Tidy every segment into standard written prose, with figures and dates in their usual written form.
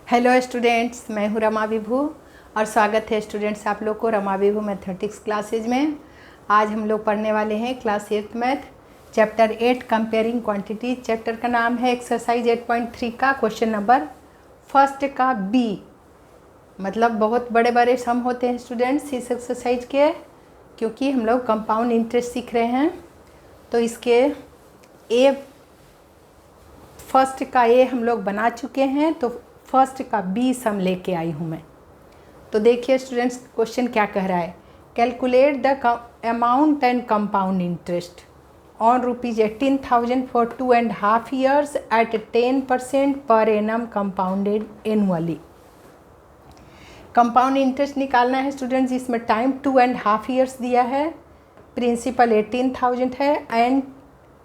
Hello students, मैं हूँ रमा विभू और स्वागत है स्टूडेंट्स आप लोग को रमा विभू मैथमेटिक्स क्लासेज में। आज हम लोग पढ़ने वाले हैं class 8 math chapter 8 comparing quantity. Chapter का नाम है एक्सरसाइज 8.3 का क्वेश्चन नंबर फर्स्ट का बी। मतलब बहुत बड़े बड़े सम होते हैं स्टूडेंट्स इस एक्सरसाइज के, क्योंकि हम लोग कंपाउंड इंटरेस्ट सीख रहे हैं। तो इसके ए फर्स्ट का ए हम लोग बना चुके हैं, तो फर्स्ट का बी सम लेके आई हूँ मैं। तो देखिए स्टूडेंट्स क्वेश्चन क्या कह रहा है। Calculate the amount and compound interest on ₹18,000 for 2.5 years at 10% per annum compounded annually. Compound interest निकालना है स्टूडेंट्स। इसमें टाइम 2.5 years दिया है, प्रिंसिपल 18,000 है एंड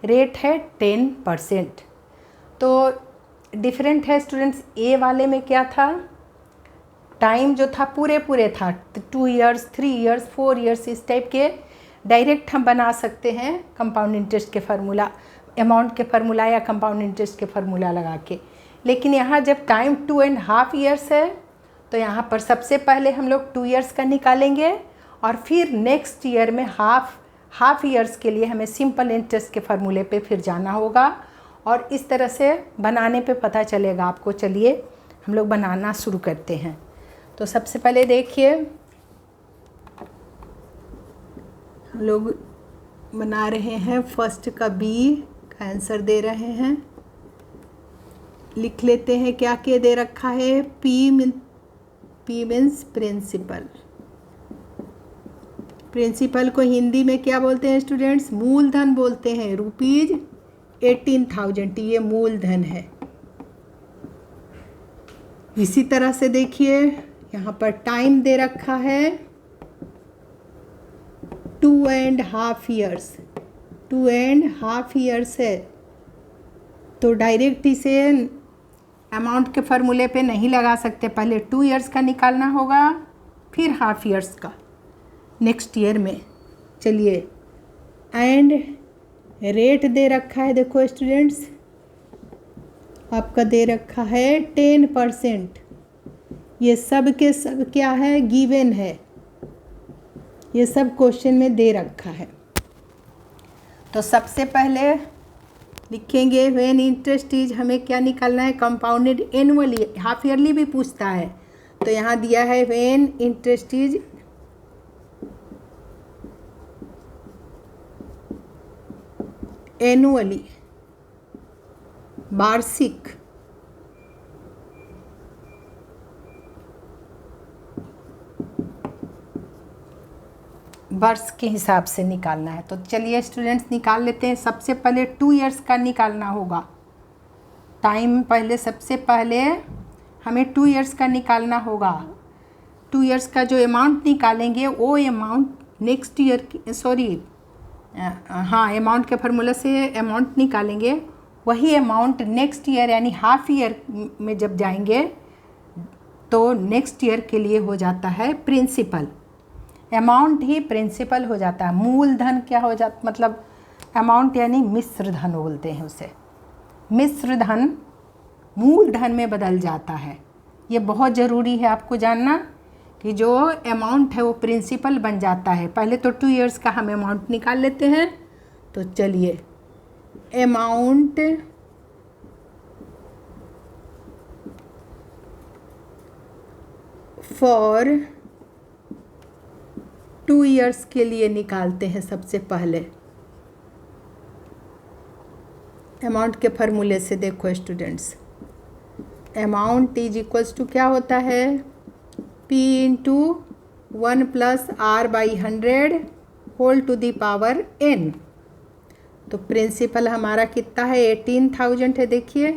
रेट है 10%। तो डिफरेंट है स्टूडेंट्स। ए वाले में क्या था, टाइम जो था पूरे था 2 years, 3 years, 4 years, इस टाइप के डायरेक्ट हम बना सकते हैं कंपाउंड इंटरेस्ट के फार्मूला, अमाउंट के फार्मूला या कंपाउंड इंटरेस्ट के फार्मूला लगा के। लेकिन यहाँ जब टाइम 2.5 years है तो यहाँ पर सबसे पहले हम लोग 2 years का निकालेंगे और फिर नेक्स्ट ईयर में हाफ ईयर्स के लिए हमें सिंपल इंटरेस्ट के फार्मूले पे फिर जाना होगा और इस तरह से बनाने पे पता चलेगा आपको। चलिए हम लोग बनाना शुरू करते हैं। तो सबसे पहले देखिए हम लोग बना रहे हैं फर्स्ट का बी का आंसर दे रहे हैं। लिख लेते हैं क्या क्या दे रखा है। P means principal. प्रिंसिपल को हिंदी में क्या बोलते हैं स्टूडेंट्स? मूलधन बोलते हैं। ₹18,000 ये मूलधन है। इसी तरह से देखिए यहाँ पर टाइम दे रखा है 2.5 years। 2.5 years है तो डायरेक्ट इसे अमाउंट के फार्मूले पे नहीं लगा सकते। पहले 2 years का निकालना होगा फिर हाफ ईयर्स का नेक्स्ट ईयर में। चलिए एंड रेट दे रखा है, देखो स्टूडेंट्स आपका दे रखा है 10%। ये सब के सब क्या है, गिवन है। ये सब क्वेश्चन में दे रखा है। तो सबसे पहले लिखेंगे व्हेन इंटरेस्ट इज, हमें क्या निकालना है, कंपाउंडेड एनुअली। हाफ ईयरली भी पूछता है तो यहाँ दिया है व्हेन इंटरेस्ट इज एनुअली, वार्षिक। वर्ष के हिसाब से निकालना है। तो चलिए स्टूडेंट्स निकाल लेते हैं। सबसे पहले 2 years का निकालना होगा। टाइम पहले सबसे पहले हमें 2 years का निकालना होगा। 2 years का जो अमाउंट निकालेंगे वो अमाउंट नेक्स्ट ईयर, अमाउंट के फार्मूला से अमाउंट निकालेंगे। वही अमाउंट नेक्स्ट ईयर यानी हाफ ईयर में जब जाएंगे तो नेक्स्ट ईयर के लिए हो जाता है प्रिंसिपल। अमाउंट ही प्रिंसिपल हो जाता है। मूलधन क्या हो जाता, मतलब अमाउंट यानी मिश्र धन बोलते हैं उसे। मिश्र धन मूलधन में बदल जाता है। ये बहुत ज़रूरी है आपको जानना कि जो अमाउंट है वो प्रिंसिपल बन जाता है। पहले तो 2 years का हम अमाउंट निकाल लेते हैं। तो चलिए अमाउंट फॉर 2 years के लिए निकालते हैं। सबसे पहले अमाउंट के फार्मूले से देखो students, amount is equals to क्या होता है, P into 1 + R/100 whole to the power n। तो प्रिंसिपल हमारा कितना है, 18,000 है। देखिए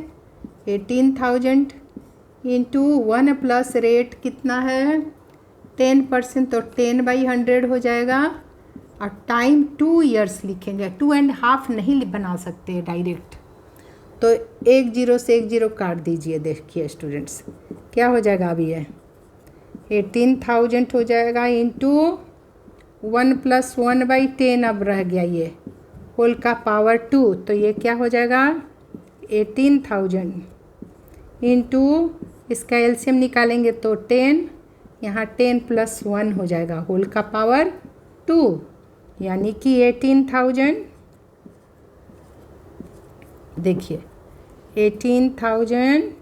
18,000 इंटू 1 प्लस रेट कितना है 10%, तो 10/100 हो जाएगा। और टाइम 2 years लिखेंगे। 2.5 नहीं बना सकते डायरेक्ट, तो 1 0 से 1 0 काट दीजिए। देखिए स्टूडेंट्स क्या हो जाएगा, अभी है 18,000 हो जाएगा इंटू 1 + 1/10 अब रह गया ये होल का पावर 2। तो ये क्या हो जाएगा 18,000 इंटू इसका एलसीएम निकालेंगे तो 10, यहाँ 10 + 1 हो जाएगा होल का पावर 2, यानी कि 18,000। देखिए 18,000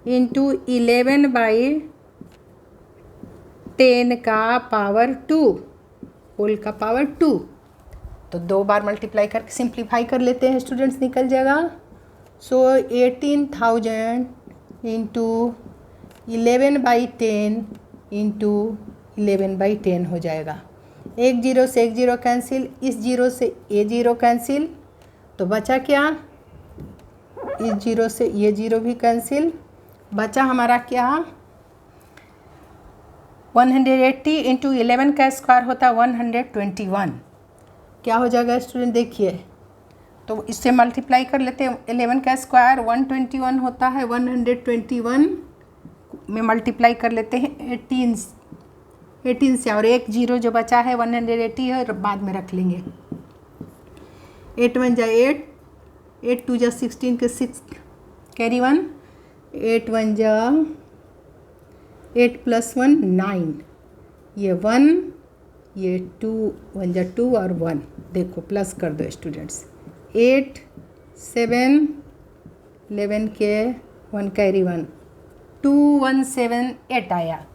इंटू 11/10 का पावर 2 होल का पावर 2। तो 2 बार मल्टीप्लाई करके सिंप्लीफाई कर लेते हैं स्टूडेंट्स, निकल जाएगा। सो 18,000 इंटू 11/10 इंटू 11/10 हो जाएगा। एक जीरो से एक जीरो कैंसिल, इस जीरो से ये जीरो कैंसिल, तो बचा क्या, इस जीरो से ये जीरो भी कैंसिल, बचा हमारा क्या 180 इंटू 11 का स्क्वायर होता है 121। क्या हो जाएगा स्टूडेंट, देखिए तो इससे मल्टीप्लाई कर लेते हैं। 11 का स्क्वायर 121 होता है, 121 में मल्टीप्लाई कर लेते हैं 18 से, और एक जीरो जो बचा है 180 है, बाद में रख लेंगे। 8 1 जा 8, 8 2 जा 16 के 6 कैरी 1, 8 1 जा 8 + 1 9, ये 1, ये 2 1 जा 2 और 1, देखो प्लस कर दो स्टूडेंट्स। 8 7 11 के 1 कैरी 1, 2178 आया।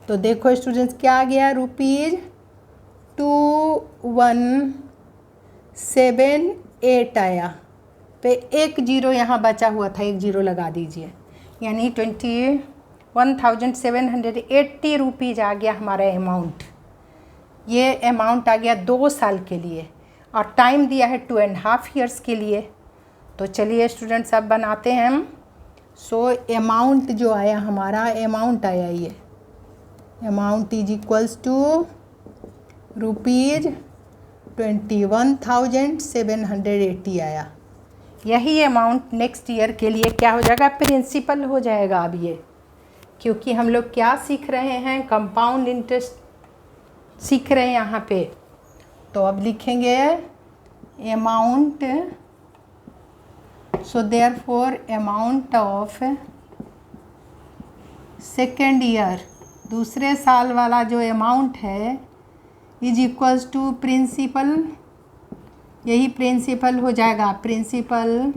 तो देखो स्टूडेंट्स क्या आ गया, ₹2178 आया। पे एक जीरो यहाँ बचा हुआ था, एक जीरो लगा दीजिए, यानी 21,780 रुपीज़ आ गया हमारा अमाउंट। ये अमाउंट आ गया 2 साल के लिए, और टाइम दिया है 2.5 ईयर्स के लिए। तो चलिए स्टूडेंट्स अब बनाते हैं हम। सो अमाउंट जो आया हमारा, अमाउंट आया ये अमाउंट इज इक्वल्स टू ₹21,780 आया। यही अमाउंट नेक्स्ट ईयर के लिए क्या हो जाएगा, प्रिंसिपल हो जाएगा। अब ये क्योंकि हम लोग क्या सीख रहे हैं, कंपाउंड इंटरेस्ट सीख रहे हैं यहाँ पे। तो अब लिखेंगे amount, so therefore amount of second year, दूसरे साल वाला जो अमाउंट है, इज इक्वल्स टू प्रिंसिपल, यही प्रिंसिपल हो जाएगा, principal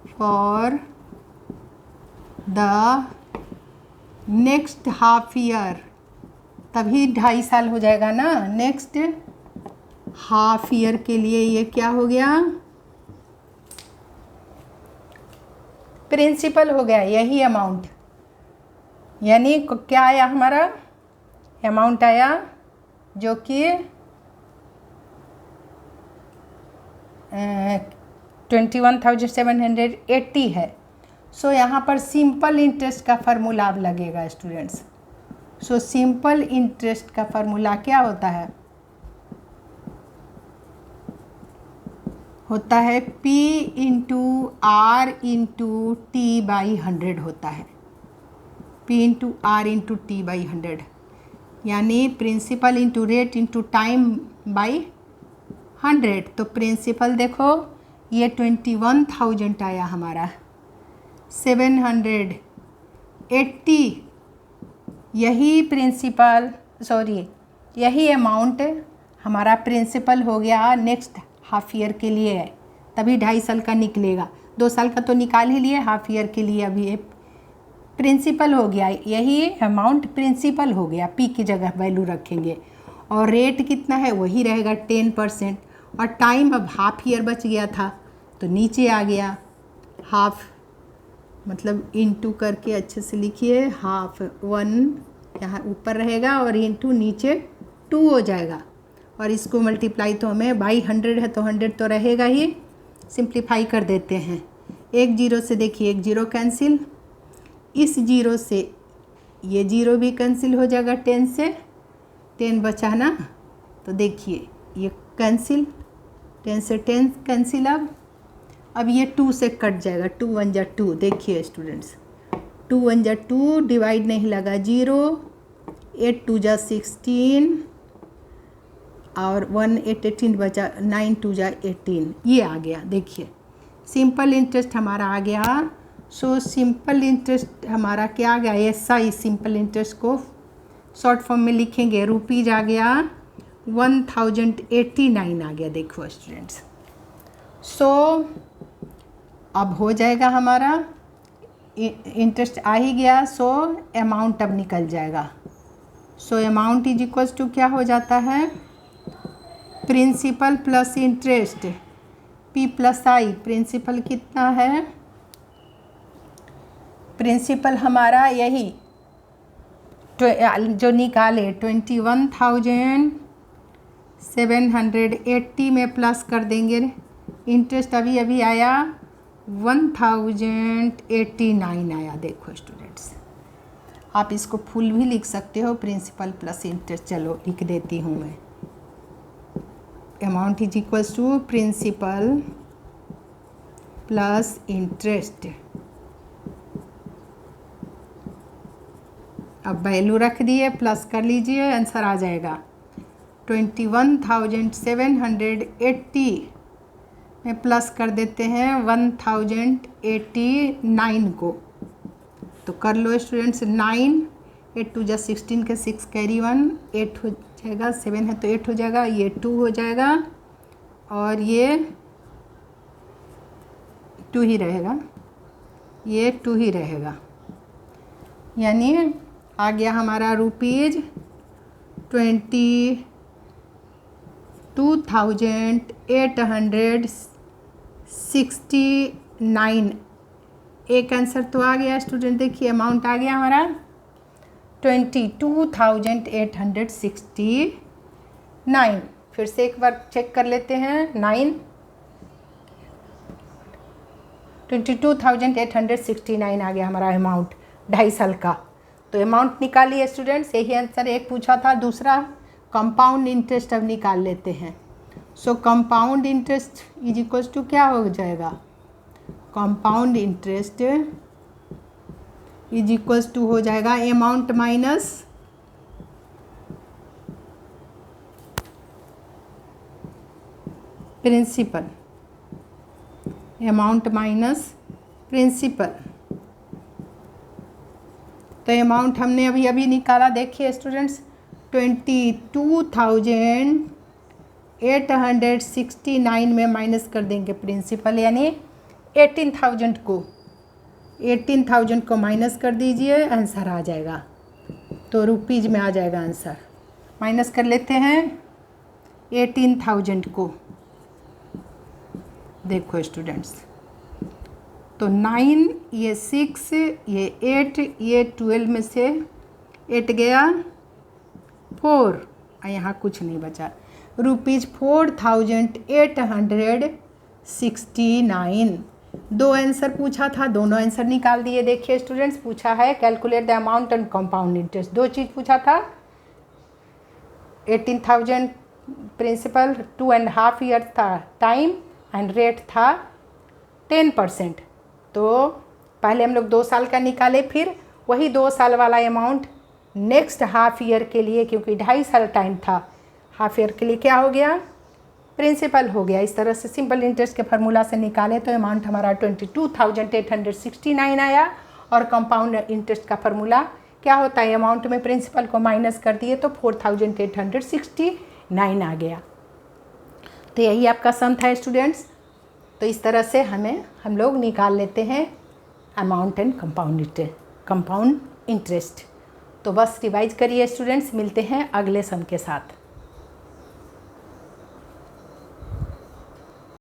for the next half year, तभी 2.5 साल हो जाएगा ना। नेक्स्ट हाफ ईयर के लिए ये क्या हो गया, प्रिंसिपल हो गया, यही अमाउंट। यानी क्या आया हमारा अमाउंट आया, जो कि 21,780 है। सो यहाँ पर सिंपल इंटरेस्ट का फार्मूला अब लगेगा स्टूडेंट्स। सो सिंपल इंटरेस्ट का फार्मूला क्या होता है, होता है P into R into T/100 होता है, P into R into T/100, यानी principal into rate into time by 100। तो प्रिंसिपल देखो ये 21,000 आया हमारा, 780, यही प्रिंसिपल यही अमाउंट हमारा प्रिंसिपल हो गया नेक्स्ट हाफ ईयर के लिए है, तभी 2.5 साल का निकलेगा। 2 साल का तो निकाल ही लिए, हाफ ईयर के लिए अभी ये प्रिंसिपल हो गया, यही अमाउंट प्रिंसिपल हो गया। पी की जगह वैल्यू रखेंगे, और रेट कितना है वही रहेगा 10%, और टाइम अब हाफ ईयर बच गया था तो नीचे आ गया हाफ, मतलब इंटू करके अच्छे से लिखिए, हाफ 1 यहाँ ऊपर रहेगा और इंटू नीचे 2 हो जाएगा, और इसको मल्टीप्लाई तो हमें बाई 100 है तो 100 तो रहेगा ही, सिंप्लीफाई कर देते हैं। एक जीरो से देखिए एक जीरो कैंसिल, इस जीरो से ये जीरो भी कैंसिल हो जाएगा, 10 से 10 बचा ना, तो देखिए ये कैंसिल, 10 से 10 कैंसिल। अब ये 2 से कट जाएगा, 2 1 जा 2, देखिए स्टूडेंट्स 2 1 जा 2, डिवाइड नहीं लगा 0, 8 2 जा 16, और 1 8 18 बचा, 9 2 जा 18, ये आ गया। देखिए सिंपल इंटरेस्ट हमारा आ गया सो सिंपल इंटरेस्ट हमारा क्या आ गया, SI सिंपल इंटरेस्ट को शॉर्ट फॉर्म में लिखेंगे, रुपीज आ गया 1089 आ गया। देखो स्टूडेंट्स, सो अब हो जाएगा हमारा इंटरेस्ट आ ही गया, सो अमाउंट अब निकल जाएगा। So amount is equals to क्या हो जाता है, principal plus interest P plus I. Principal कितना है, प्रिंसिपल हमारा यही जो निकाले 21,780 में प्लस कर देंगे, इंटरेस्ट अभी अभी आया 1089 आया। देखो स्टूडेंट्स, आप इसको फुल भी लिख सकते हो, प्रिंसिपल प्लस इंटरेस्ट। चलो लिख देती हूँ मैं, amount is equals to principal plus interest. अब वैल्यू रख दिए, प्लस कर लीजिए, आंसर आ जाएगा 21,780 में प्लस कर देते हैं 1089 को। तो कर लो स्टूडेंट्स, 9 8 2 16 के 6 कैरी 1 8 हो जाएगा, 7 है तो 8 हो जाएगा, ये 2 हो जाएगा और ये 2 ही रहेगा, ये 2 ही रहेगा। यानी आ गया हमारा रुपीज 22,869। एक आंसर तो आ गया स्टूडेंट, देखिए अमाउंट आ गया हमारा 22,869। फिर से एक बार चेक कर लेते हैं, 22,869 आ गया हमारा अमाउंट 2.5 साल का। तो अमाउंट निकालिए स्टूडेंट्स, यही आंसर एक पूछा था। दूसरा कंपाउंड इंटरेस्ट अब निकाल लेते हैं। So compound interest is equals to क्या हो जाएगा, compound interest is equals to हो जाएगा amount minus principal, amount minus principal. तो अमाउंट हमने अभी अभी निकाला, देखिए स्टूडेंट्स 22,869 में माइनस कर देंगे प्रिंसिपल, यानी 18,000 को माइनस कर दीजिए, आंसर आ जाएगा। तो रुपीज में आ जाएगा आंसर। माइनस कर लेते हैं 18,000 को। देखो स्टूडेंट्स, तो 9 ये 6 ये 8 ये 12 में से 8 गया 4 और यहाँ कुछ नहीं बचा, रुपीज़ 4,869। दो आंसर पूछा था, दोनों आंसर निकाल दिए। देखिए स्टूडेंट्स, पूछा है calculate the amount and compound interest. दो चीज़ पूछा था, 18,000 प्रिंसिपल, 2.5 ईयर था टाइम एंड रेट था 10%। तो पहले हम लोग 2 साल का निकाले, फिर वही 2 साल वाला अमाउंट नेक्स्ट हाफ ईयर के लिए, क्योंकि 2.5 साल टाइम था, हाफ ईयर के लिए क्या हो गया, प्रिंसिपल हो गया। इस तरह से सिंपल इंटरेस्ट के फार्मूला से निकाले तो अमाउंट हमारा 22,869 आया। और कंपाउंड इंटरेस्ट का फार्मूला क्या होता है, अमाउंट में प्रिंसिपल को माइनस कर दिए तो 4,869 आ गया। तो यही आपका सम था स्टूडेंट्स। तो इस तरह से हम लोग निकाल लेते हैं अमाउंट एंड कंपाउंड इंटरेस्ट। तो बस रिवाइज करिए स्टूडेंट्स, मिलते हैं अगले सम के साथ।